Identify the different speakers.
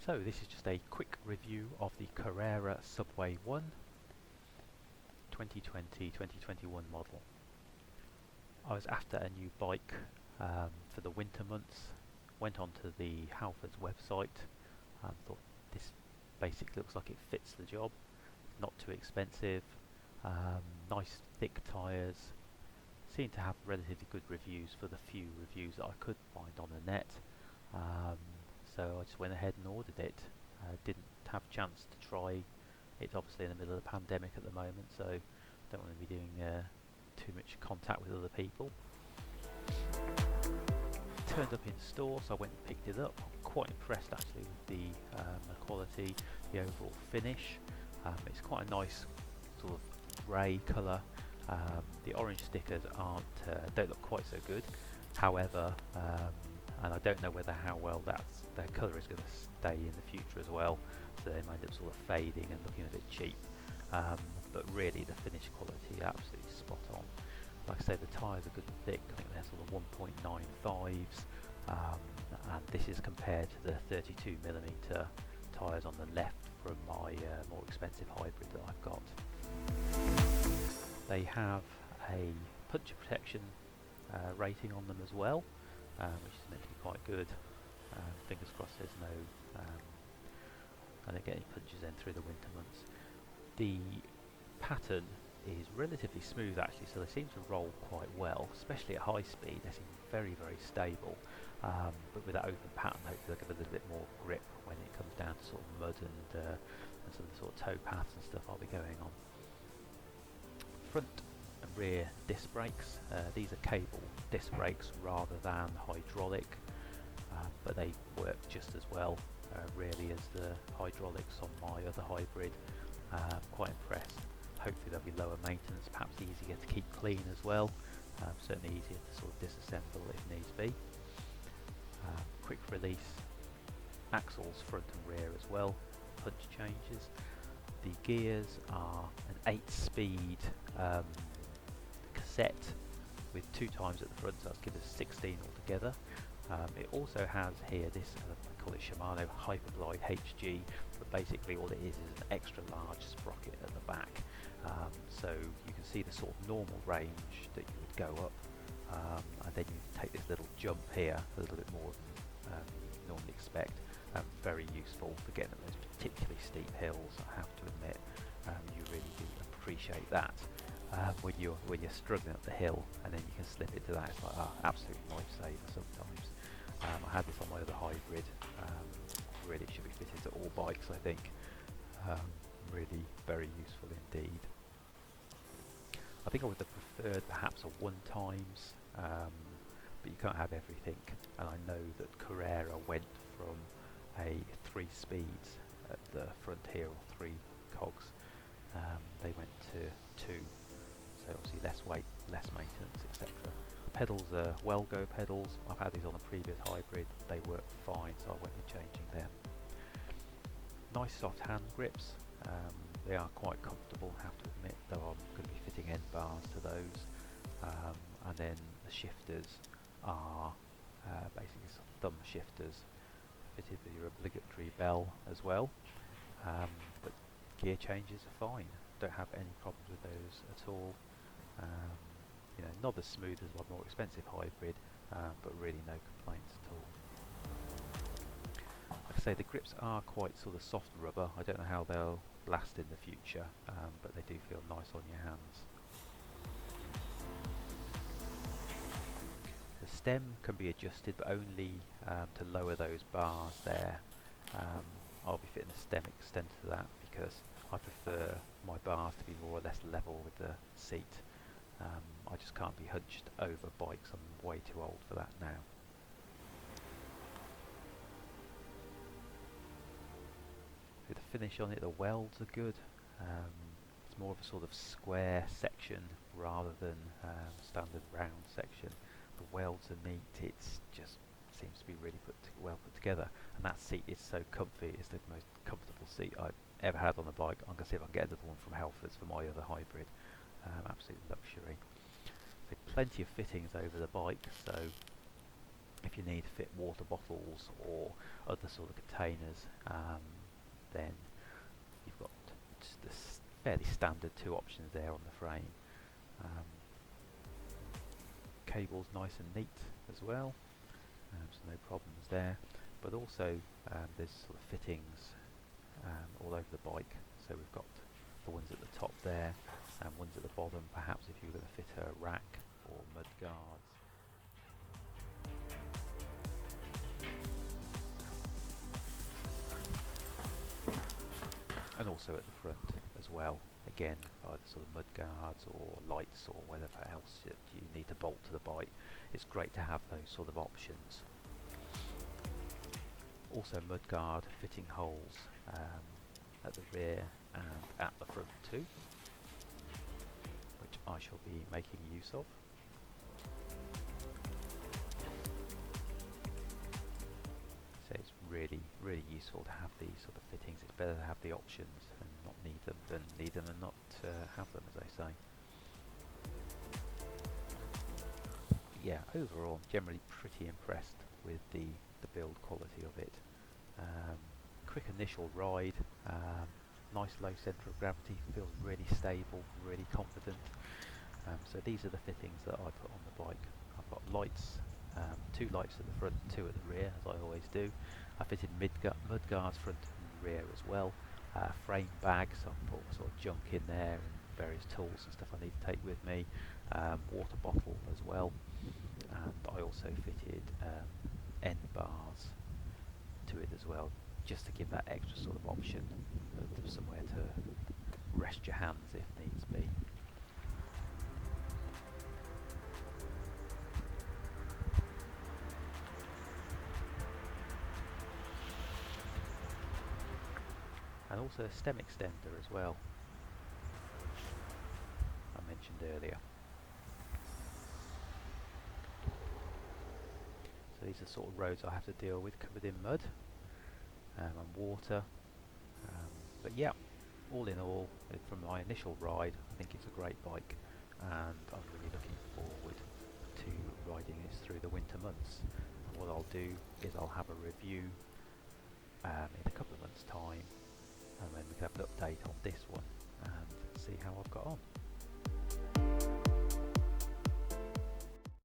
Speaker 1: So this is just a quick review of the Carrera Subway 1 2020-2021 model. I was after a new bike for the winter months, went onto the Halfords website and thought this basically looks like it fits the job, not too expensive, nice thick tyres, seemed to have relatively good reviews for the few reviews that I could find on the net. So I just went ahead and ordered it. Didn't have a chance to try it, obviously in the middle of the pandemic at the moment, so don't want to be doing too much contact with other people. Turned up in store, so I went and picked it up. I'm quite impressed actually with the quality, the overall finish. It's quite a nice sort of grey colour. The orange stickers don't look quite so good. However, and I don't know how well their colour is going to stay in the future as well, so they might end up sort of fading and looking a bit cheap. But really the finish quality absolutely spot on. Like I say, the tyres are good and thick. I think they're sort of 1.95s, and this is compared to the 32mm tyres on the left from my more expensive hybrid that I've got. They have a puncture protection rating on them as well, which is meant to be quite good. Fingers crossed there's no I don't get any punches in through the winter months. The pattern is relatively smooth actually, so they seem to roll quite well, especially at high speed. They seem very stable, but with that open pattern hopefully they'll give a little bit more grip when it comes down to sort of mud and some of the sort of toe paths and stuff I'll be going on. Front and rear disc brakes, these are cable disc brakes rather than hydraulic, but they work just as well really as the hydraulics on my other hybrid. Quite impressed. Hopefully they'll be lower maintenance, perhaps easier to keep clean as well, certainly easier to sort of disassemble if needs be. Quick release axles front and rear as well, punch changes. The gears are an 8-speed cassette with 2 times at the front, so that's given us 16 altogether. It also has here this, I call it Shimano Hyperglide HG, but basically all it is an extra large sprocket at the back. So you can see the sort of normal range that you would go up, and then you take this little jump here, a little bit more than you normally expect. Very useful for getting up those particularly steep hills, I have to admit. You really do appreciate that. When you're struggling up the hill and then you can slip into that, it's like absolute lifesaver sometimes. I had this on my other hybrid. Really should be fitted to all bikes, I think. Really very useful indeed. I think I would have preferred perhaps a 1-times, but you can't have everything, and I know that Carrera went from a 3 speeds at the front here, or 3 cogs. They went to 2, so obviously less weight, less maintenance, etc. Pedals are Well-Go pedals. I've had these on a previous hybrid, they work fine, so I won't be changing them. Nice soft hand grips, they are quite comfortable, I have to admit, though I'm going to be fitting end bars to those. And then the shifters are basically some thumb shifters, fitted with your obligatory bell as well. But gear changes are fine, don't have any problems with those at all. You know, not as smooth as my more expensive hybrid, but really no complaints at all. Like I say, the grips are quite sort of soft rubber. I don't know how they'll last in the future, but they do feel nice on your hands. The stem can be adjusted, but only to lower those bars there. I'll be fitting a stem extender to that because I prefer my bars to be more or less level with the seat. I just can't be hunched over bikes, I'm way too old for that now. With the finish on it, the welds are good. It's more of a sort of square section rather than standard round section. The welds are neat, it just seems to be really well put together, and that seat is so comfy. It's the most comfortable seat I've ever had on a bike. I'm going to see if I can get another one from Halfords for my other hybrid. Absolute luxury. So plenty of fittings over the bike, so If you need to fit water bottles or other sort of containers, then you've got just this fairly standard two options there on the frame. Cable's nice and neat as well, so no problems there. But also there's sort of fittings all over the bike. So we've got the ones at the top there and ones at the bottom, perhaps if you were going to fit a rack or mud guards. And also at the front as well, again, either sort of mud guards or lights or whatever else that you need to bolt to the bike. It's great to have those sort of options. Also mudguard fitting holes at the rear and at the front too, which I shall be making use of. So it's really useful to have these sort of fittings. It's better to have the options and not need them than need them and not have them, as I say. Yeah, overall generally pretty impressed with the build quality of it. Quick initial ride, nice low centre of gravity, feels really stable, really confident. So these are the fittings that I put on the bike. I've got lights, 2 lights at the front, 2 at the rear, as I always do. I fitted mud guards front and rear as well. Frame bag, so I put sort of junk in there and various tools and stuff I need to take with me. Water bottle as well. And I also fitted end bars to it as well, just to give that extra sort of option of somewhere to rest your hands if needs be. And also a stem extender as well, I mentioned earlier. So these are sort of roads I have to deal with, covered in mud and water. But yeah, all in all, from my initial ride, I think it's a great bike, and I'm really looking forward to riding this through the winter months. And what I'll do is I'll have a review in a couple of months' time, and then we can have an update on this one and see how I've got on.